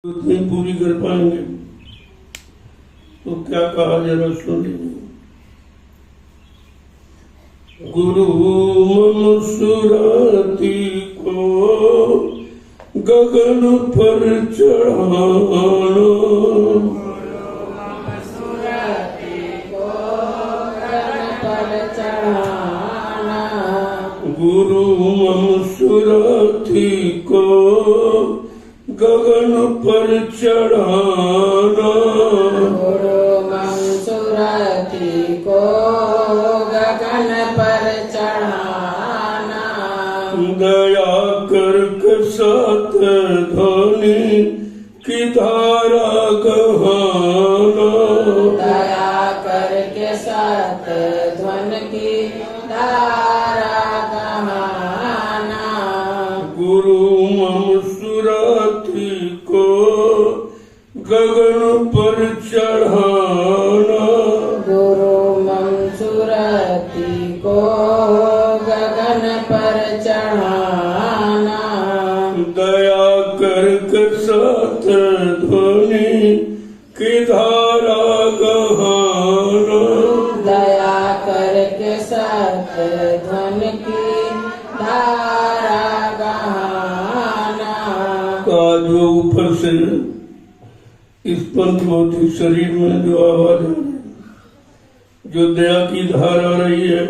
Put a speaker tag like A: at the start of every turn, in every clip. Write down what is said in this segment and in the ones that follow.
A: नहीं पूरी कर पाएंगे तो क्या कहा जरा सुन लीजिए। गुरु मम सुरति को गगन पर चढ़ाना, गुरु मम सुरति को गगन पर चढ़ाना,
B: गुरु मंसूरती को गगन पर चढ़ाना,
A: दया करके सत ध्वनि की धारा गहाना,
B: दया करके सत ध्वन की धारा गहाना,
A: गुरु मम सुरति को गगन पर चढ़ाना,
B: गुरु मंसूरती को गगन पर चढ़ाना,
A: दया करके सत ध्वनि की धारा गहाना,
B: दया करके सत ध्वन की धारा गहाना,
A: का जो ऊपर से इस पंचभौतिक शरीर में जो आवाज आ रही है, जो दया की धार आ रही है,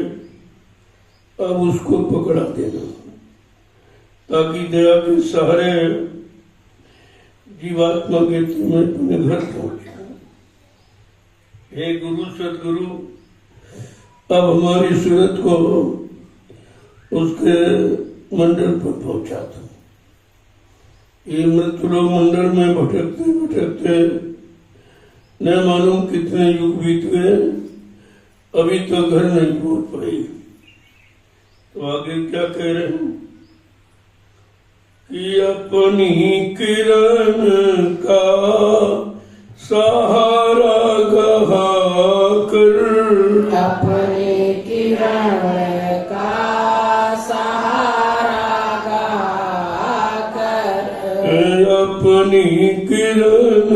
A: अब उसको पकड़ा देना ताकि दया के सहारे जीवात्मा के में अपने घर पहुंचे। हे गुरु सदगुरु, अब हमारी सूरत को उसके मंडल पर पहुंचा दो। ये मृत्युलोक मंडल में भटकते भटकते न मालूम कितने युग बीत गए, अभी तो घर नहीं पहुंच पाई। तो आगे क्या कह रहे हैं कि अपनी किरण का सहारा गहा कर,
B: अपने किरण का सहारा गाकर,
A: अपनी किरण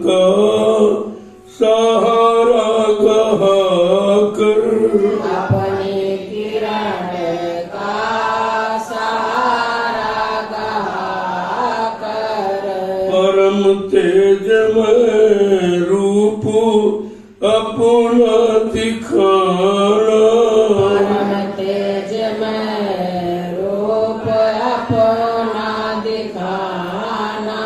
A: का सहारा गहा कर,
B: अपने किरण का सहारा गाकर,
A: परम तेजमय रूप अपना दिखाना,
B: परम तेज में रूप अपना दिखाना,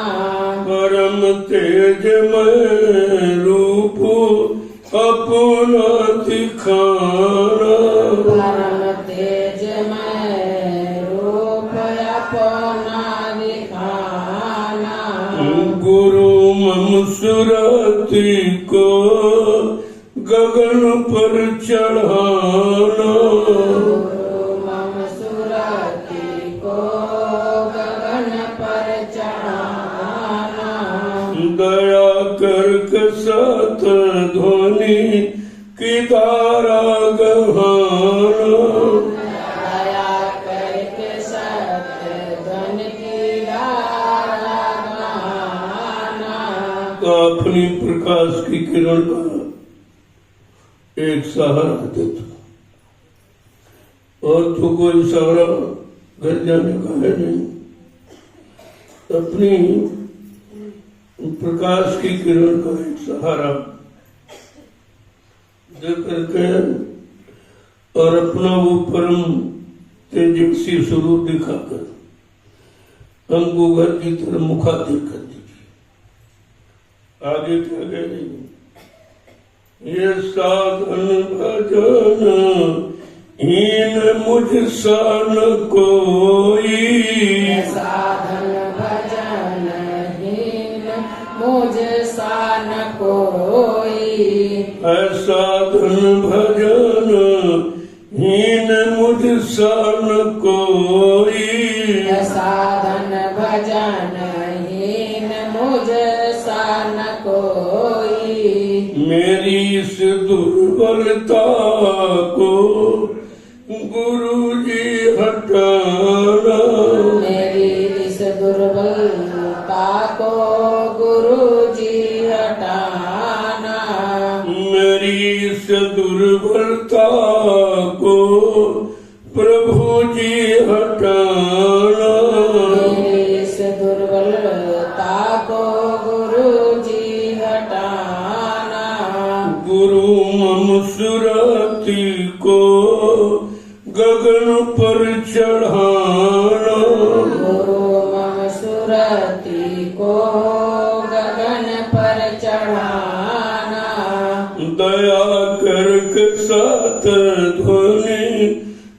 A: परम तेजमय रूप अपना दिखाना,
B: परम तेज में रूप अपना दिखाना,
A: गुरु मम सुरति को गगन पर चढ़ाना,
B: गुरु मम सुरति को गगन पर चढ़ाना,
A: दया करके सत ध्वनि की धारा गहाना,
B: दया करके सत धन की धारा गहाना,
A: अपनी प्रकाश की किरण का एक सहारा देता, और तो कोई सहारा घर जाने का है नहीं। अपनी प्रकाश की किरण का एक सहारा दे करके और अपना वो परम तेजस्वी स्वरूप दिखाकर हमको घर की तरफ मुखातिब कर दीजिए। आगे क्या कह रही है? ये साधन भजन हीन मुझ सा न कोई,
B: साधन भजन हीन मुझ सा न कोई,
A: साधन भजन हीन मुझ सा न कोई,
B: साधन भजन हीन मुझ सा न कोई,
A: मेरी इस दुर्बलता को गुरु जी हटाना,
B: मेरी इस दुर्बलता को
A: गुरु मम सुरति को गगन पर चढ़ाना।
B: गुरु मम सुरति को गगन पर चढ़ाना।
A: दया करके सात ध्वनि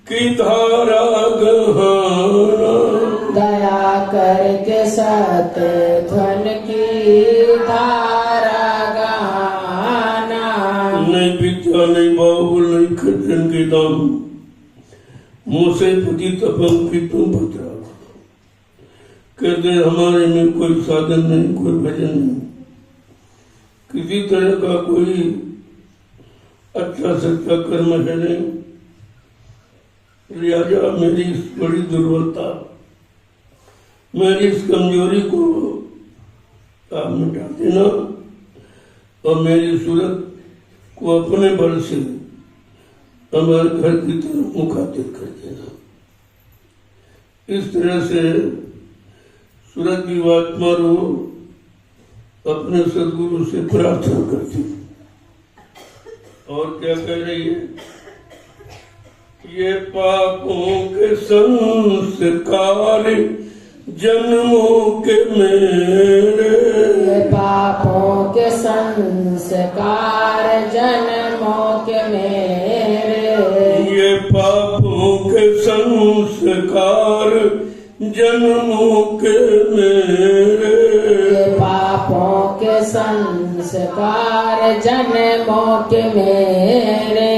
A: की धारा गहाना।
B: दया करके सत ध्वन की धारा गाना।
A: नहीं विद्या नहीं बाबुल नहीं खर्चन के दाम, मुझसे पति तपन की तुम भद्रा। कहते हमारे में कोई साधन नहीं, कोई भजन नहीं, किसी तरह का कोई अच्छा सच्चा कर्म है नहीं। लिहाजा मेरी इस बड़ी दुर्बलता, मेरी इस कमजोरी को आप मिटा देना और मेरी सूरत को अपने बल से हमारे घर की तरफ मुखातिब कर देना। इस तरह से सूरत की आत्मा रो अपने सदगुरु से प्रार्थना करती और क्या कह रही है? ये पापों के संस्कार जन्मों के मेरे।
B: ये पापों के संस्कार जन्मों के मेरे।
A: ये पापों के संस्कार जन्मों के मेरे।
B: ये पापों के संस्कार जन्मों के मेरे।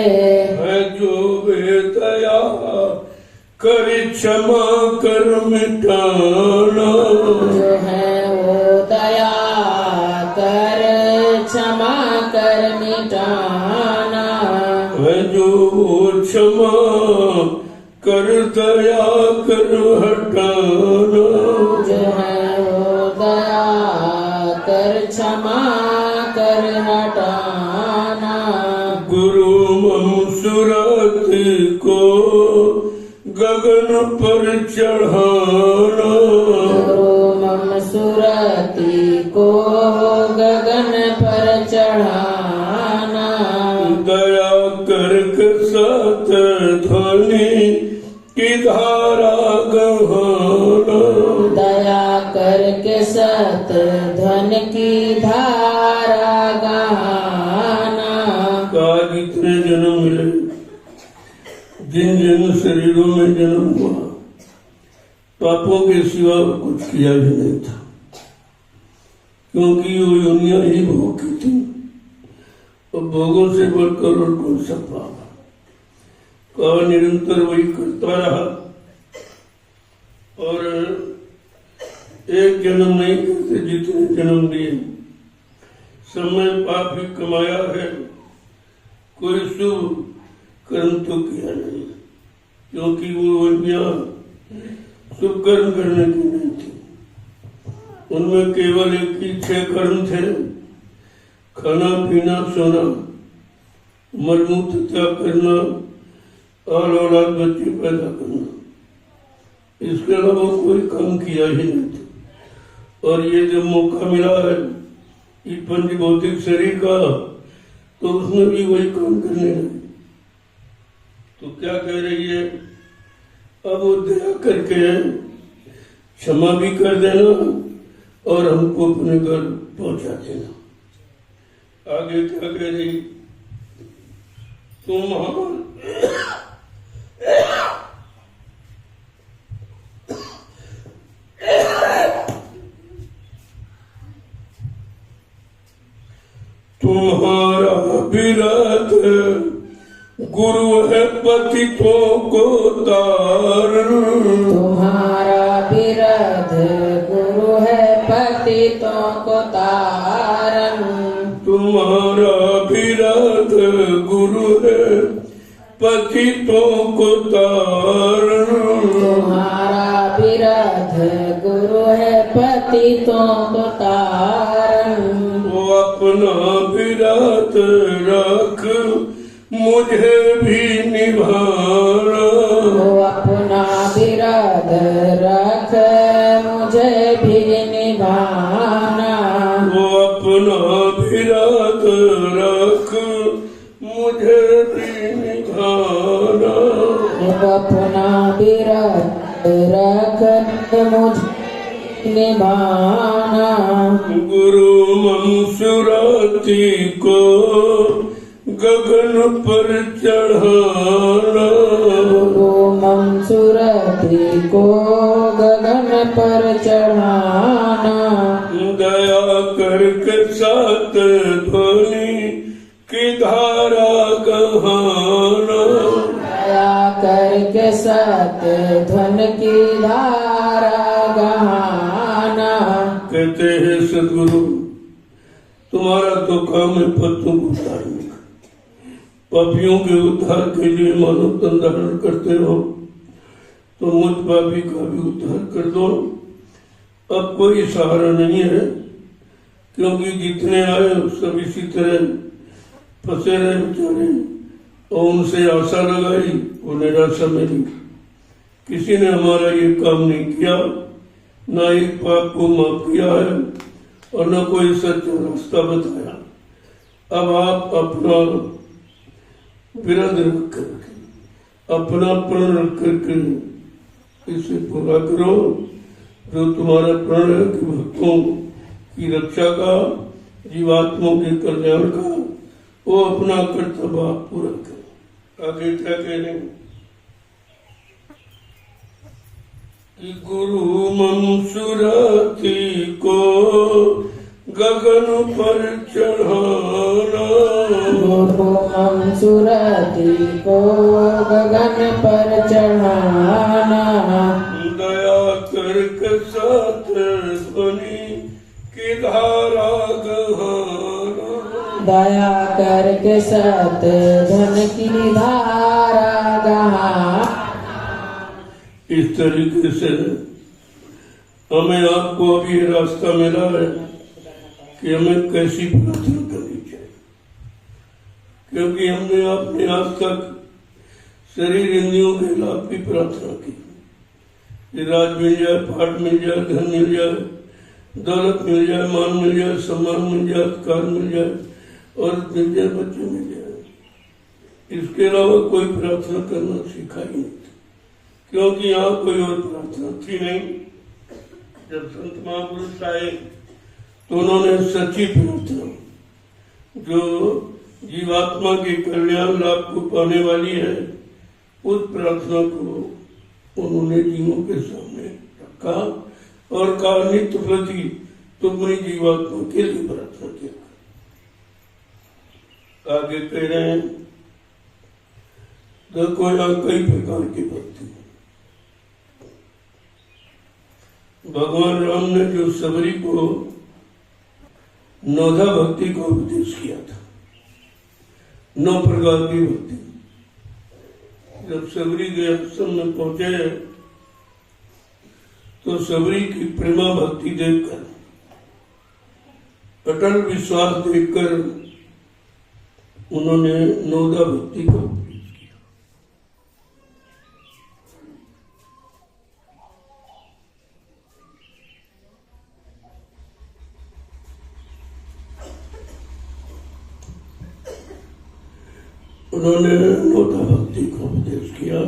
A: है जो बेदया कर क्षमा कर मिटाना।
B: जो है वो दया कर क्षमा कर मिटाना।
A: है जो क्षमा कर दया कर हटाना।
B: जो है वो दया कर क्षमा कर हटाना।
A: गुरु मम सुरति को गगन पर चढ़ाना।
B: गुरु मम सुरति को गगन पर चढ़ाना।
A: दया करके सत ध्वनि की धारा गहाना।
B: दया करके सत ध्वन की धारा गाना।
A: आज इतने जन्म मिले, जिन जिन शरीरों में जन्म हुआ, पापों के सिवा कुछ किया ही नहीं था, क्योंकि वो योनियां ही भोग की थी और भोगों से बढ़कर और कौन सा पाप। कहा निरंतर वही करता रहा और एक जन्म नहीं करते जितने जन्म दिए। समय पाप ही कमाया है, कोई शुभ कर्म तो किया नहीं, क्योंकि वो योनियां शुभ कर्म करने की नहीं थी। उनमें केवल एक ही 6 कर्म थे: खाना पीना सोना, मलमूत्र त्याग करना और औलाद बच्चे पैदा करना। इसके अलावा कोई काम किया ही नहीं था। और ये जब मौका मिला है इस पंच भौतिक शरीर का, तो उसमें भी वही काम करने लगे। तो क्या कह रही है? अब वो दया करके क्षमा भी कर देना और हमको अपने घर पहुंचा देना। आगे क्या कह रही? तुम तुम्हारा विरत गुरु है पतितों को तारण।
B: तुम्हारा विरध गुरु है पतितों को तारण।
A: तुम्हारा विरत गुरु है पतितों को तारण।
B: तुम्हारा विरध गुरु है पतितों को तारण।
A: वो अपना विरत रख मुझे भी निभाना।
B: वो अपना विरध रख मुझे भी निभाना।
A: वो अपना विरत रख
B: अपना बिरध रख मुझे निभाना।
A: गुरु मंसूराती को गगन पर चढ़ाना।
B: गुरु मंसूराती को गगन पर चढ़ाना।
A: दया करके सात ध्वनि की धारा गहाना।
B: दया करके सत ध्वन की धारा गहाना।
A: कहते हैं सदगुरु, तुम्हारा तो काम है पत्तों को उतारने का। पापियों के उद्धार के लिए मानव तन धारण करते हो, तो मुझ पापी का भी उद्धार कर दो। अब कोई सहारा नहीं है, क्योंकि जितने आए सब इसी तरह फंसे रहे बेचारे, और उनसे आशा लगाई वो निराशा मिली। किसी ने हमारा ये काम नहीं किया, ना एक पाप को माफ किया है और न कोई सच्चा रास्ता बताया। अब आप अपना विरध रख करके, अपना प्रण रख करके इसे पूरा करो, जो तुम्हारा प्रण है कि भक्तों की रक्षा का, जीवात्माओं के कल्याण का, वो अपना कर्तव्य आप पूरा करो। आगे क्या कह रहे हैं कि गुरु मंसूराती को गगन पर चढ़ाना।
B: गुरु मंसूराती को गगन पर चढ़ाना।
A: दया करके साथ ध्वनि की धारा गहाना।
B: दया करके सत धन की धारा गहाना।
A: इस तरीके से हमें आपको अभी रास्ता मिला है कि हमें कैसी प्रार्थना करनी चाहिए, क्योंकि हमने अपने आज तक शरीर इंद्रियों के लाभ की प्रार्थना की कि राज मिल जाए, पाठ मिल जाए, धन मिल जाए, दौलत मिल जाए, मान मिल जाए, सम्मान मिल जाए, अधिकार मिल जाए और मिल जाए, बच्चे मिल जाए। इसके अलावा कोई प्रार्थना करना सीखा ही नहीं था, क्योंकि यहाँ कोई और प्रार्थना थी नहीं। जब संत महापुरुष आए तो उन्होंने सच्ची प्रार्थना, जो जीवात्मा के कल्याण लाभ को पाने वाली है, उस प्रार्थना को उन्होंने जीवों के सामने रखा और कहा, नित्य प्रति तुम अपनी जीवात्मा के लिए प्रार्थना किया। आगे कह रहे हैं, देखो यहाँ कई प्रकार की भक्ति। भगवान राम ने जो सबरी को नौधा भक्ति का उपदेश किया था, 9 प्रकार की भक्ति। जब सबरी के आश्रम में पहुंचे तो सबरी की प्रेमा भक्ति देखकर, अटल विश्वास देखकर उन्होंने नौधा भक्ति का उपदेश किया। उन्होंने नौधा भक्ति का उपदेश किया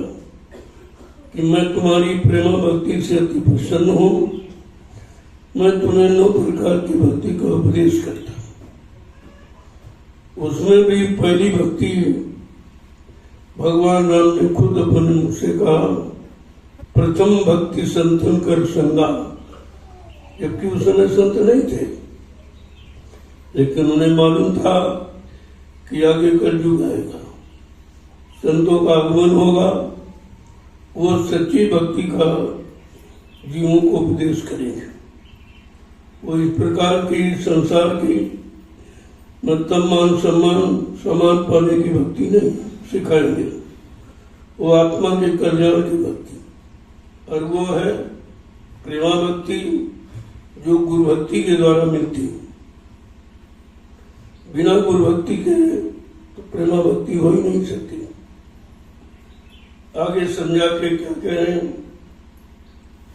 A: कि मैं तुम्हारी प्रेमा भक्ति से अति प्रसन्न हूं, मैं तुम्हें 9 प्रकार की भक्ति का उपदेश करता हूं। उसमें भी पहली भक्ति भगवान राम ने खुद अपने मुंह से कहा, प्रथम भक्ति संतन कर संगा। जबकि उस समय संत नहीं थे, लेकिन उन्हें मालूम था कि आगे कलयुग आएगा, संतों का आगमन होगा, वो सच्ची भक्ति का जीवों को उपदेश करेंगे। वो इस प्रकार की संसार की मतलब मान सम्मान समान पाने की भक्ति नहीं सिखाएंगे, वो आत्मा के कल्याण की भक्ति, और वो है प्रेमा भक्ति, जो गुरु भक्ति के द्वारा मिलती है। बिना गुरु भक्ति के तो प्रेमा भक्ति हो ही नहीं सकती। आगे समझा के क्या कह रहे हैं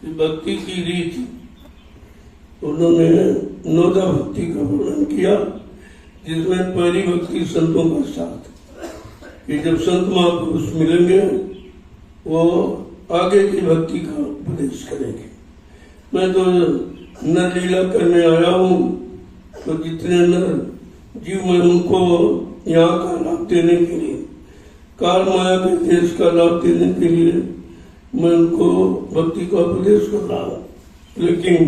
A: कि भक्ति की रीत उन्होंने नौधा भक्ति का वर्णन किया, जिसमें पहली भक्ति संतों का साथ, कि जब संत महापुरुष मिलेंगे वो आगे की भक्ति का उपदेश करेंगे। मैं तो नर लीला करने आया हूँ, तो जितने नर जीव मैं उनको यहाँ का लाभ देने के लिए, काल माया के देश का लाभ देने के लिए मैं उनको भक्ति का उपदेश कर रहा हूँ। लेकिन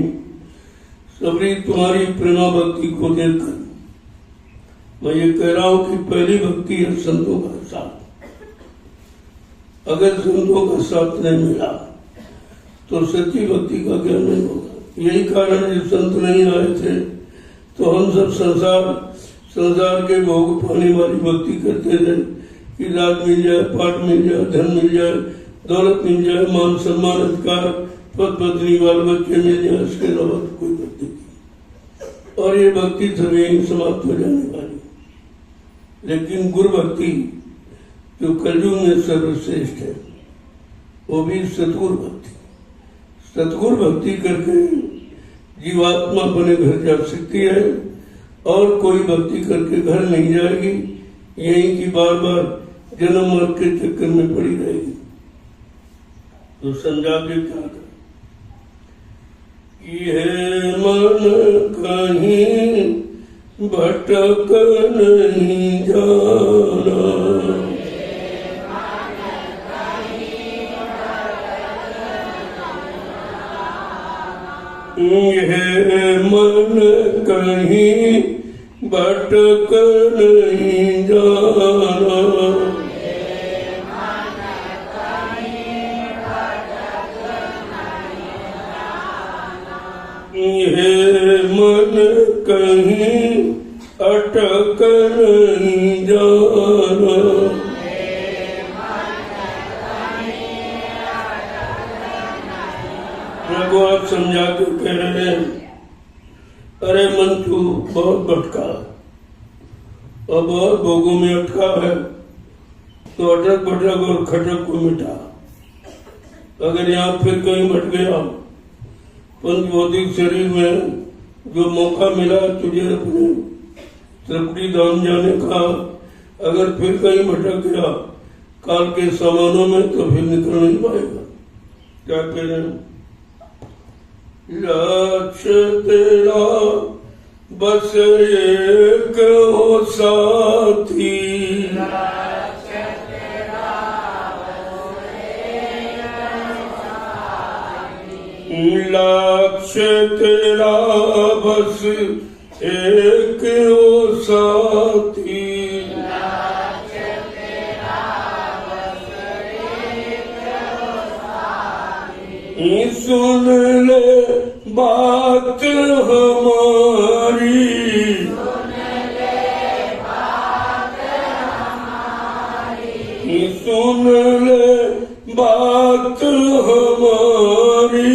A: सबरी तुम्हारी प्रेमा भक्ति को देखकर मैं ये कह रहा हूँ कि पहली भक्ति है संतों का साथ। अगर संतों का साथ नहीं मिला तो सच्ची भक्ति का ज्ञान नहीं होगा। यही कारण है संत नहीं आए थे तो हम सब संसार के भोग पाने वाली भक्ति करते थे कि राज मिल जाए, पाठ मिल जाए, धन मिल जाए, दौलत मिल जाए, मान सम्मान अधिकार, पद पत्नी बाल बच्चे मिल जाए, इसके अलावा कोई भक्ति नहीं। और ये भक्ति सभी समाप्त हो जाने वाली। लेकिन गुरु भक्ति जो कलयुग में सर्वश्रेष्ठ है, वो भी सतगुरु भक्ति। सतगुरु भक्ति करके जीवात्मा अपने घर जा सकती है और कोई भक्ति करके घर नहीं जाएगी, यही की बार बार जन्म मरण के चक्कर में पड़ी रहेगी। तो समझा के क्या कर, ये मन कहीं भटक नहीं जाना, ये मन कहीं भटक नहीं जाना, ये मन कहीं अटक नहीं जाना। को आप समझा के कह रहे हैं, अरे मन तू बहुत भटका और बहुत भोगों में अटका है, तो अटक भटक और खटक को मिटा। अगर यहाँ फिर कहीं भट गया, पंच भौतिक शरीर में जो मौका मिला तुझे अपने त्रिपुटी धाम जाने का, अगर फिर कहीं भटक गया काल के सामानों में, तो फिर निकल नहीं पाएगा। क्या कह रहे हैं, लक्ष्य तेरा बस एक हो साथी, लक्ष्य तेरा बस एक हो साथी, सुन ले बात हमारी, सुन ले बात हमारी, सुन ले बात हमारी,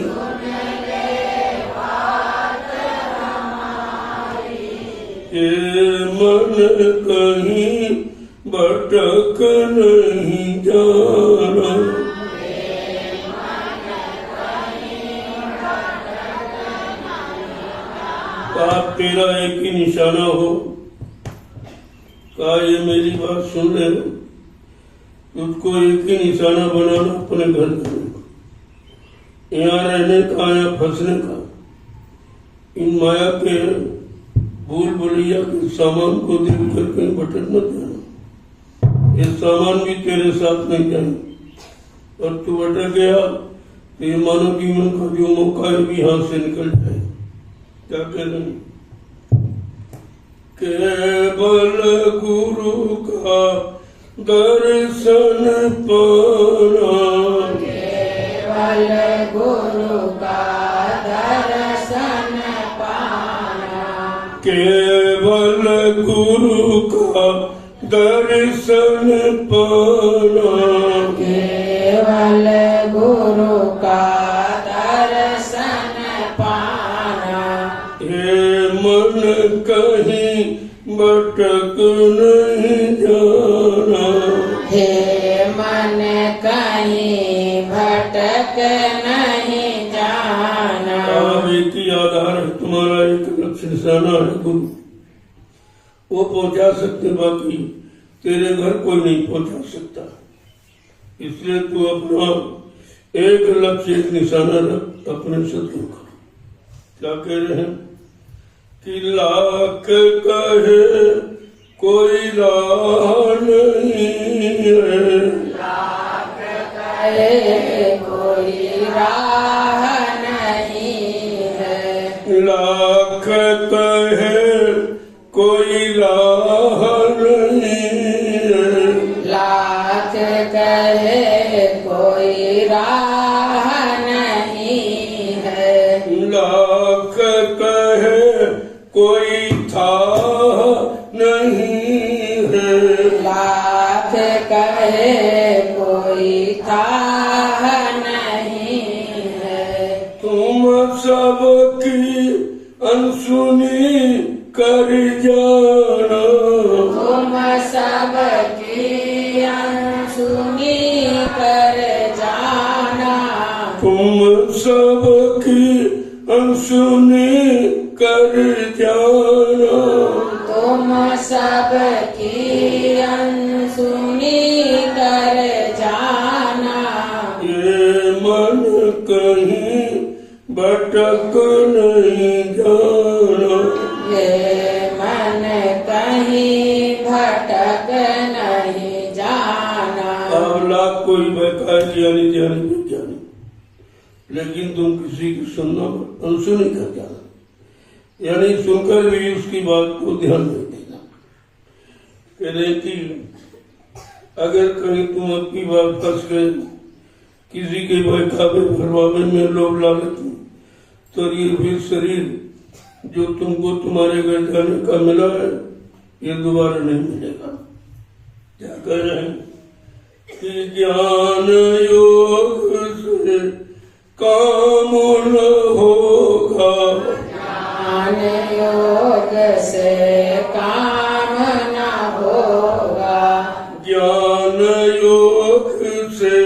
A: सुन ले बात हमारी, ये मन कहीं भटक नहीं जाना। आप तेरा एक ही निशाना हो, कहा ये मेरी बात सुन ले, तुझको एक ही निशाना बनाना अपने घर जाने का, यहाँ रहने का या फंसने का। इन माया के भूल भुलैया के सामान को देख कर कहीं भटक मत जाना। ये सामान भी तेरे साथ नहीं जाए और तू भटक गया तो ये मानव जीवन का जो मौका है भी हाथ से निकल जाए। क्या कह रहे हैं, केवल गुरु का दर्शन पाना, केवल गुरु का दर्शन पाना, केवल गुरु का दर्शन पाना, केवल गुरु का दर्शन पाना। हे मन कहीं भटक नहीं जाना, हे मन कहीं भटक नहीं जाना। अब एक ही आधार है तुम्हारा, एक लक्ष्य निशाना है गुरु, वो पहुंचा सकते, बाकी तेरे घर कोई नहीं पहुंचा सकता। इसलिए तू अपना एक लक्ष्य, एक निशाना रख अपने शत्रु का। क्या कह रहे हैं कि लाख कहे कोई राह नहीं है,
B: लाख कहे कोई राह नहीं है,
A: लाख कहे कोई राह नहीं है,
B: लाख कहे कोई राह नहीं है,
A: लाख कहे कोई था नहीं है,
B: लाख कहे कोई था नहीं है,
A: तुम सबकी अनसुनी कर जाना,
B: तुम सबकी अनसुनी कर जाना,
A: तुम सबकी अनसुनी कर जाना,
B: तुम सबकी अनसुनी कर जाना,
A: ये मन कहीं भटक नहीं जाना,
B: ये मन कहीं भटक नहीं जाना।
A: अब लाख कोई बेकार ज्ञानी ज्ञानी विज्ञानी, लेकिन तुम किसी की सुनना अनसुनी कर जाना, यानी सुनकर भी उसकी बात को ध्यान नहीं देना। कह रहे कि अगर कहीं तुम अपनी बात फंस गए किसी के बहकावे भरवावे में, लोभ लालच में, तो ये भी शरीर जो तुमको तुम्हारे घर जाने का मिला है ये दोबारा नहीं मिलेगा। क्या कह रहे हैं कि ज्ञान योग से काम न होगा,
B: ज्ञान योग से काम न होगा,
A: ज्ञान योग से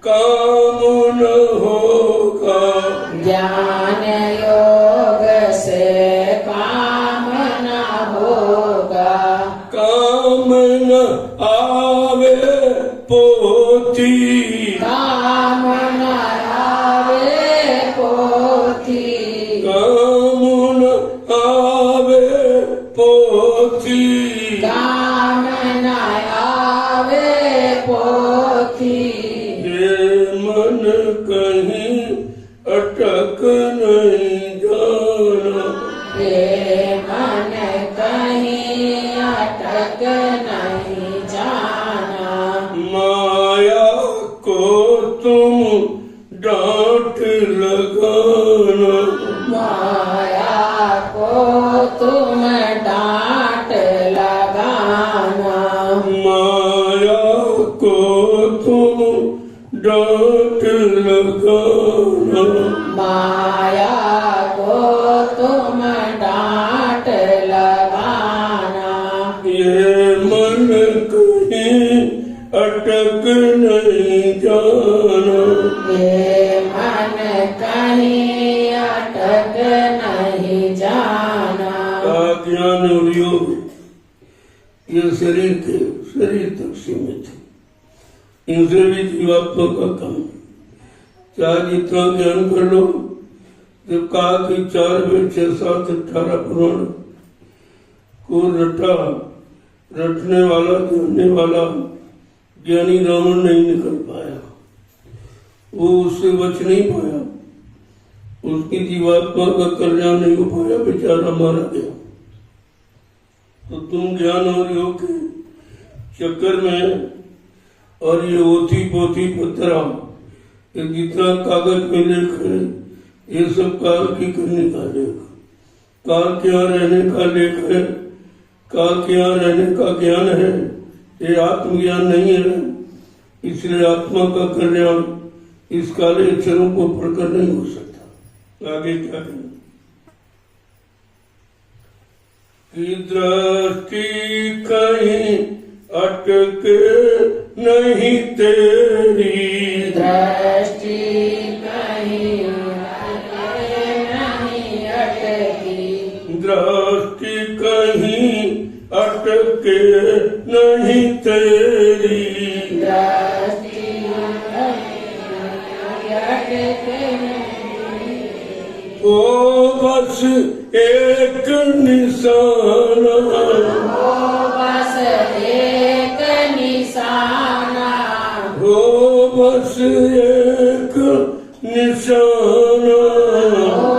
A: काम न होगा,
B: ज्ञान योग से काम न होगा,
A: काम न आवे पोथी,
B: काम न आवे पोथी,
A: काम न आवे पोथी,
B: काम न आवे पोथी,
A: ये मन कहीं अटक नहीं जाना,
B: ये मन कहीं अटक नहीं जाना,
A: माया को तुम डांट लगाना,
B: माया को तुम डांट लगाना,
A: माया को तुम डांट लगाना,
B: माया को तुम डांट लगाना,
A: ये मन कहीं अटक नहीं जाना,
B: ये मन कहीं अटक नहीं जाना।
A: ज्ञान और योग ये शरीर तक सीमित है, इनसे भी जीवात्मा का काम है। चाहे जितना ज्ञान कर लो, जब कहा कि 4 वेद 6 7 18 पुराण को रटने वाला जानने वाला ज्ञानी रावण नहीं निकल पाया, वो उससे बच नहीं पाया, उसकी जीवात्मा का कल्याण नहीं हो पाया, बेचारा मारा गया। तो तुम ज्ञान और योग के चक्कर में और ये ओथी पोथी पत्रा ये जितना कागज में लेख है ये सब काल की करने का लेख, काल के यहाँ रहने का लेख है, काल के यहाँ रहने का ज्ञान है, ये आत्मज्ञान नहीं है। इसलिए आत्मा का कल्याण इस काले अक्षरों को पढ़कर नहीं हो सकता। आगे क्या है कि दृष्टि कहीं अटके नहीं तेरी,
B: दृष्टि कहीं अटके नहीं अटकी,
A: दृष्टि कहीं अटके नहीं तेरी,
B: दृष्टि
A: बस एक निशाना,
B: हो बस एक निशाना,
A: हो बस एक निशाना,
B: हो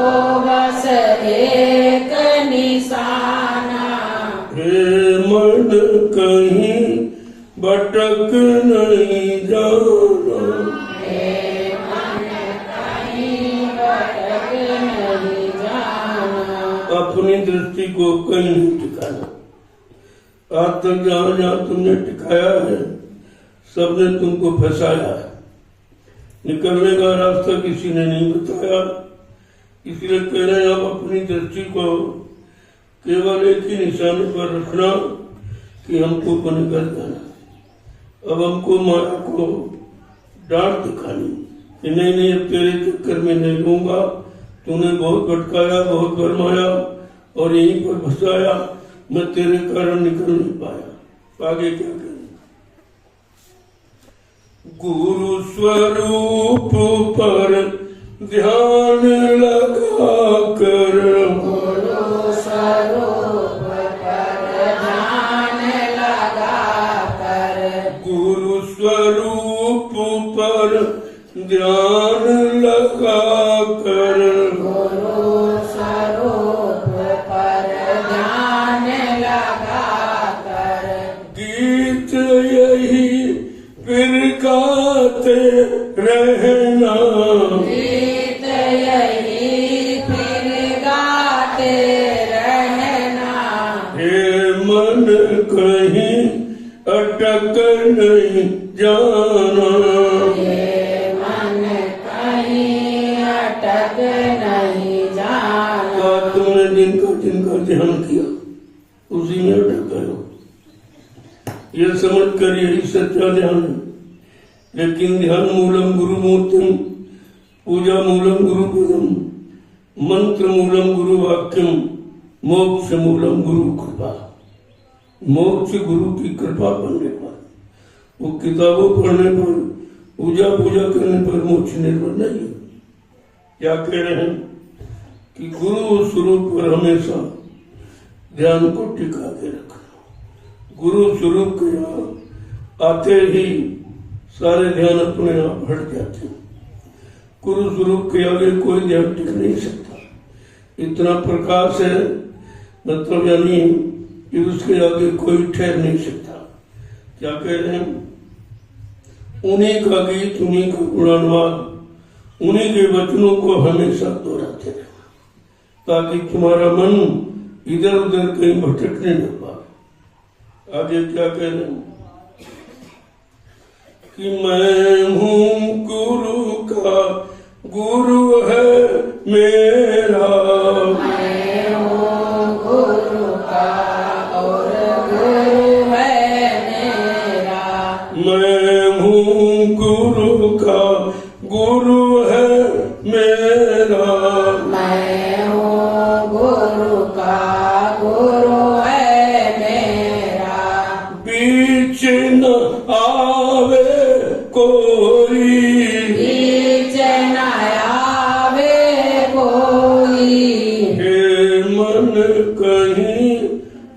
B: बस एक निशाना,
A: हे मन कहीं भटक नहीं जाना,
B: हे मन कहीं भटक नहीं जाना,
A: अपनी दृष्टि को कहीं नहीं टिकाना। आज तक जहां जहां तुमने टिकाया है सबने तुमको फंसाया है, निकलने का रास्ता किसी ने नहीं बताया। इसलिए कह रहे हैं अब अपनी दृष्टि को केवल एक ही निशाने पर रखना कि हमको बन कर जाना। अब हमको माया को डांट दिखानी कि नहीं नहीं अब तेरे चक्कर में नहीं लूंगा, तूने बहुत भटकाया, बहुत भरमाया और यहीं पर फंसाया, मैं तेरे कारण निकल नहीं पाया। आगे क्या करें? गुरु स्वरूप पर ध्यान लगा कर,
B: गुरु स्वरूप पर ध्यान लगा कर,
A: गुरु स्वरूप पर ध्यान लगा कर,
B: गुरु स्वरूप पर ध्यान लगा कर,
A: गीत यही फिर गाते रहना,
B: गीत यही फिर गाते रहना,
A: हे मन कहीं अटक नहीं जाना,
B: ये मन कहीं अटक नहीं जाना,
A: तुमने जिनका ध्यान किया उसी में अटक गए हो। ये समझ कर यही सच्चा ध्यान है। लेकिन ध्यान मूलम गुरु मूर्तिम, पूजा मूलम गुरु पदम, मंत्र मूलम गुरु वाक्यम, मोक्ष मूलम गुरु कृपा। मोक्ष गुरु की कृपा बनने पर, वो किताबों पढ़ने पर, पूजा करने पर मोक्ष निर्भर नहीं है। क्या कह रहे हैं कि गुरु स्वरूप पर हमेशा ध्यान को टिका के रखना। गुरु स्वरूप के यहाँ आते ही सारे ध्यान अपने आप हट जाते हैं। गुरु स्वरूप के आगे कोई ध्यान टिक नहीं सकता। इतना प्रकाश है, मतलब यानी कि उसके आगे कोई ठहर नहीं सकता। क्या कह रहे हैं? उन्हीं का गीत, उन्हीं का गुणानुवाद, उन्हीं के वचनों को हमेशा दोहराते रहना, ताकि तुम्हारा मन इधर उधर कहीं भटकने न पाए। आगे क्या कह रहे हैं कि मैं हूं गुरु का, गुरु है मेरा,
B: मैं हूँ गुरु का और गुरु है मेरा,
A: मैं हूं गुरु का, गुरु है मेरा,
B: मैं हूँ गुरु का गुरु है मेरा,
A: बीच न आवे कोई,
B: बीच न आवे कोई,
A: हे मन कहीं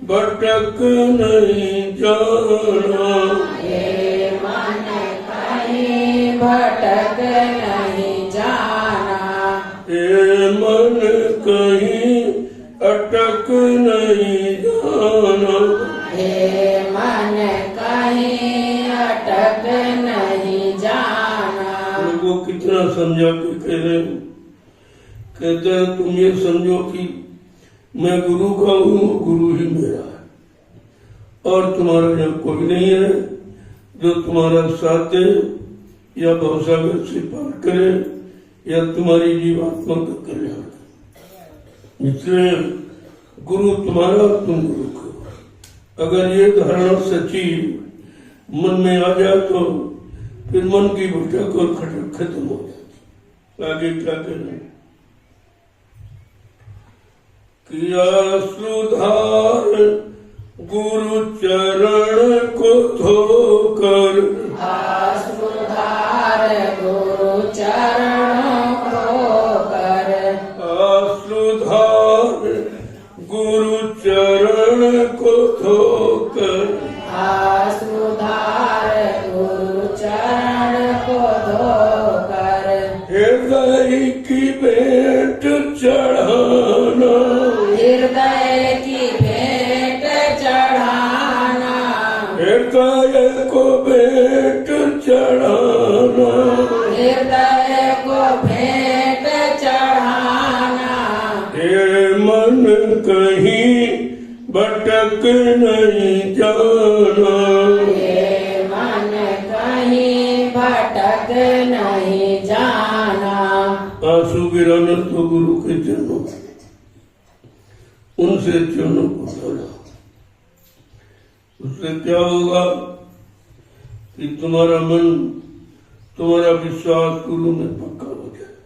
A: भटक नहीं जाना,
B: ये मन कहीं भटक नहीं जाना,
A: हे मन कहीं अटक नहीं जाना।
B: हे मन कहीं अटक नहीं जाना।
A: उनको कितना समझा के कह रहे हैं? कहते हैं तुम ये समझो कि मैं गुरु का हूँ, गुरु ही मेरा है और तुम्हारा यहाँ कोई नहीं है जो तुम्हारा साथ दे या भवसागर से पार करे या तुम्हारी जीवात्मा का कल्याण करे। इसलिए गुरु तुम्हारा, तुम गुरु का। अगर ये धारणा सच्ची मन में आ जाए तो फिर मन की भटक और खटक खत्म हो जाती। आगे क्या करना? किया सुधार गुरु चरण को धोकर,
B: सुधार गुरु चरणों को कर,
A: सुधार गुरु चरण को धोकर
B: सुधार गुरु चरण को धोकर
A: हृदय की भेंट चढ़ाना
B: हृदय की भेंट चढ़ाना
A: हृदय को भेंट चढ़ाना
B: हृदय को भेंट चढ़ाना
A: हे मन कहीं भटक नहीं जाना
B: ये मन कहीं भटक नहीं जाना
A: आंसू गिराना तो गुरु के चरणों उनसे चरणों को धोना उससे क्या होगा कि तुम्हारा मन तुम्हारा विश्वास गुरु में पक्का हो जाए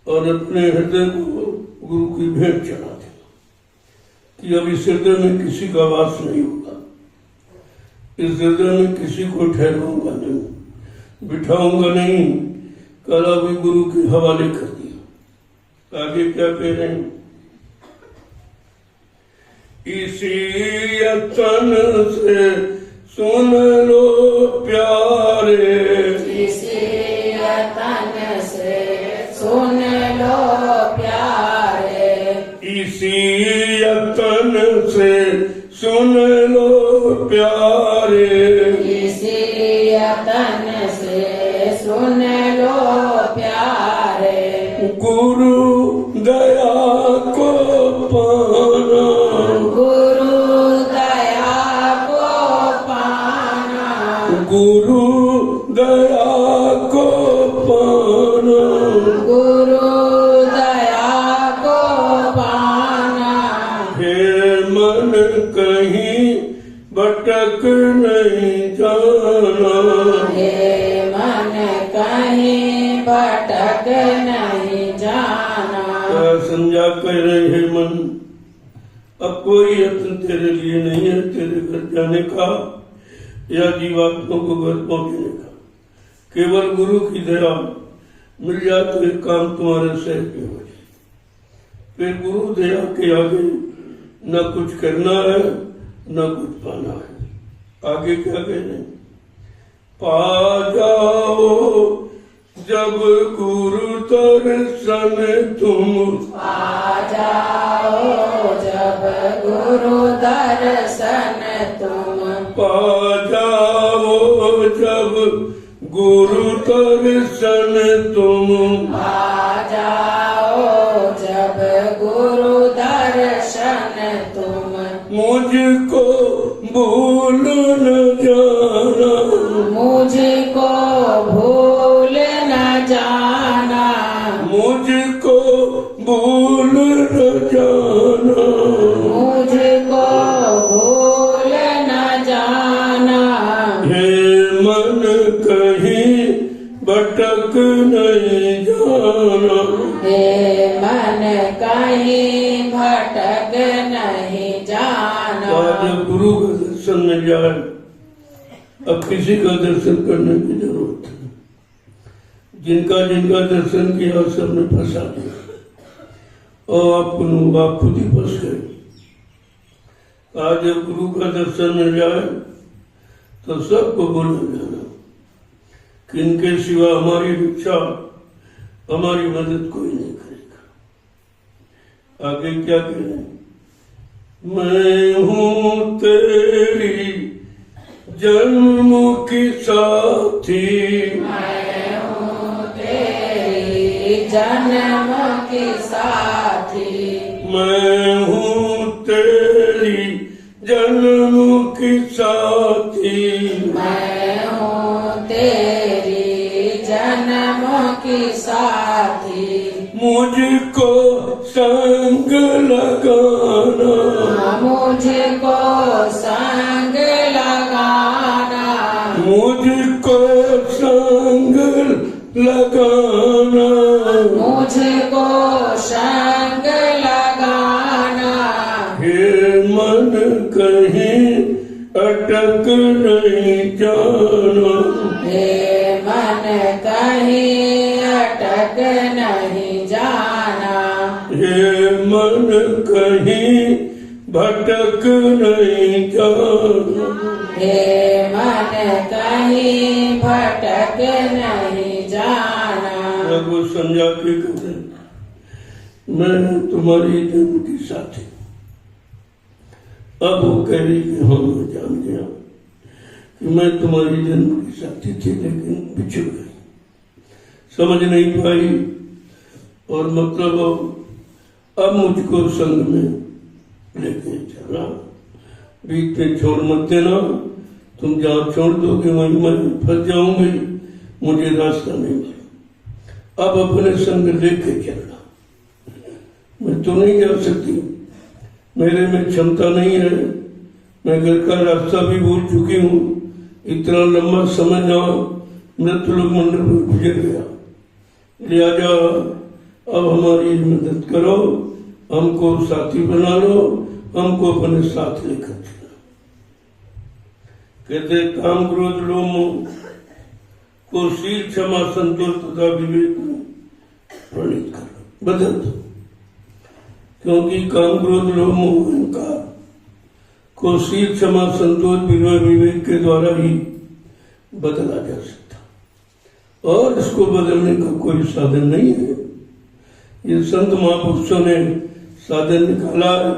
A: और अपने हृदय को गुरु की भेंट चढ़ा देना कि अब इस हृदय में किसी का वास नहीं होगा इस हृदय में किसी को ठहराऊंगा नहीं बिठाऊंगा नहीं कल अभी गुरु के हवाले कर दिया आगे क्या कह रहे हैं इसी यतन से सुन लो प्यारे
B: इसी यतन से सुन लो प्यारे
A: इसी यतन से सुन लो प्यारे
B: इसी यतन से सुन लो प्यारे
A: गुरु दया को पाना
B: गुरु दया को पाना
A: गुरु दया को पाना
B: गुरु दया को पाना
A: हे मन कहीं भटक नहीं जाना
B: हे मन कहीं भटक नहीं जाना
A: समझा कह रहे हे मन अब कोई यत्न तेरे लिए नहीं है तेरे घर जाने का या जीवात्मा को घर पहुंचने का केवल गुरु की दया मिल जाए तो एक काम तुम्हारे सहज में हो जाए फिर गुरु दया के आगे न कुछ करना है न कुछ पाना है आगे क्या कह रहे हैं पा जाओ जब गुरु दर्शन तुम
B: आ जाओ जब गुरु दर्शन तुम
A: पा जाओ जब गुरु दर्शन तुम
B: आ जाओ जब गुरु दर्शन तुम
A: मुझको भूल न जाना
B: मुझको भूल न जाना
A: मुझको भूल न जाना
B: मुझको भूल न जाना
A: हे मन कहीं भटक नहीं जाना
B: हे मन कहीं भटक नहीं जाना
A: आज गुरु का दर्शन मिल जाए अब किसी का दर्शन करने की जरूरत है जिनका जिनका दर्शन किया सबने फंसा दिया और आप खुद ही फंस गए आज जब गुरु का दर्शन मिल जाए तो सबको भूल जाना कि इनके सिवा हमारी रक्षा हमारी मदद कोई नहीं करेगा आगे क्या कहें मैं हूँ तेरी जन्म की साथी
B: मैं हूँ तेरी जन्म की साथी
A: मैं हूँ तेरी जन्म की साथी
B: मैं हूँ तेरी जन्म की साथी
A: मुझको संग लगाना
B: मुझको संग लगाना
A: मुझको संग लगाना
B: मुझको संग लगाना
A: हे मन कहीं अटक नहीं जाना
B: हे मन कहीं अटक नहीं जाना
A: हे मन कहीं नहीं भटक नहीं जाना।
B: हे मन कहीं भटक नहीं जाना।
A: वो समझा के कहते मैं तुम्हारी जन्म की साथी। अब वो कह रही कि हाँ मैं जान गया कि मैं तुम्हारी जन्म की साथी थी, लेकिन बिछड़ गई, समझ नहीं पाई, और मतलब अब मुझको संग में लेके चला। बीच में छोड़ मत देना, तुम जहाँ छोड़ दोगे वहीं मैं फंस जाऊंगी, मुझे रास्ता नहीं मिला। अब अपने संग लेके चलना। मैं तो नहीं जा सकती, मेरे में क्षमता नहीं है, मैं घर का रास्ता भी भूल चुकी हूँ। इतना लंबा समय यहाँ मृत्युलोक मंडल में गुजर गया, लिहाजा अब हमारी मदद करो, हमको साथी बना लो, हमको अपने साथ लेकर चलो। कहते काम क्रोध लोभ मोह को शील क्षमा संतोष तथा विवेक में प्रणीत करो, बदल दो। क्योंकि काम क्रोध लोभ मोह अहंकार को शील क्षमा संतोष विवेक के द्वारा ही बदला जा सकता, और इसको बदलने का कोई साधन नहीं है। ये संत महापुरुषों ने साधन निकाला है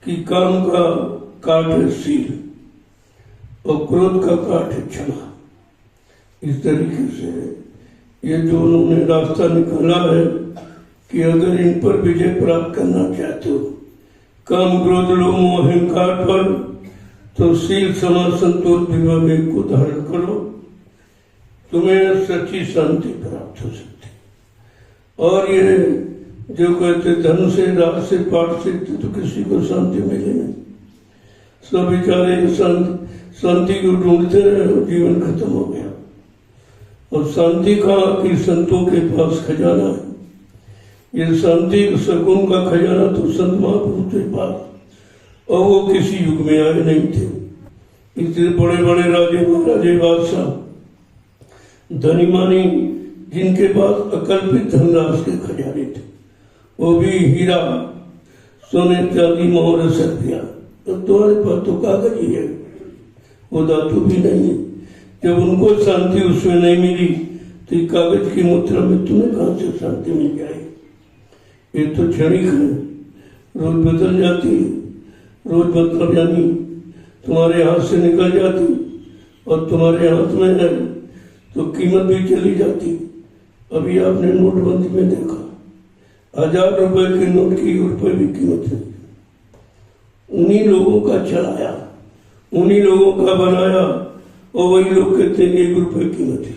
A: कि काम का काट है शील और क्रोध का काट है क्षमा। इस तरीके से ये जो उन्होंने रास्ता निकाला है कि अगर इन पर विजय प्राप्त करना चाहते हो काम क्रोध लोभ मोह अहंकार पर, तो शील क्षमा संतोष विवेक को धारण करो, तुम्हें सच्ची शांति प्राप्त हो सकती। और ये जो कहते धन से राज से पाठ से तो किसी को शांति मिले नहीं, सब बेचारे शांति को ढूंढते रहे और जीवन खत्म हो गया। और शांति का कि संतों के पास खजाना है। ये शांति सगुन का खजाना तो संत महापुरुष के पास, और वो किसी युग में आए नहीं थे। इसलिए बड़े बड़े राजे महाराजे बादशाह धनी मानी जिनके पास अकल्पित धनराशि के खजाने थे, वो भी हीरा सोने चांदी मोहर रुपया, तो तुम्हारे पास तो कागज ही है, वो धातु भी नहीं है। जब उनको शांति उसमें नहीं मिली तो कागज की मुद्रा में तुम्हें कहां से शांति मिल जाएगी? ये तो क्षणिक है, रोज बदल जाती है, रोज मतलब यानी तुम्हारे हाथ से निकल जाती, और तुम्हारे हाथ में है तो कीमत भी चली जाती। अभी आपने नोटबंदी में देखा 1000 रुपए के नोट की रुपए भी कीमत है। उन्हीं लोगों का चलाया, उन्हीं लोगों का बनाया, और वही लोग कहते हैं 1 रुपए कीमत है।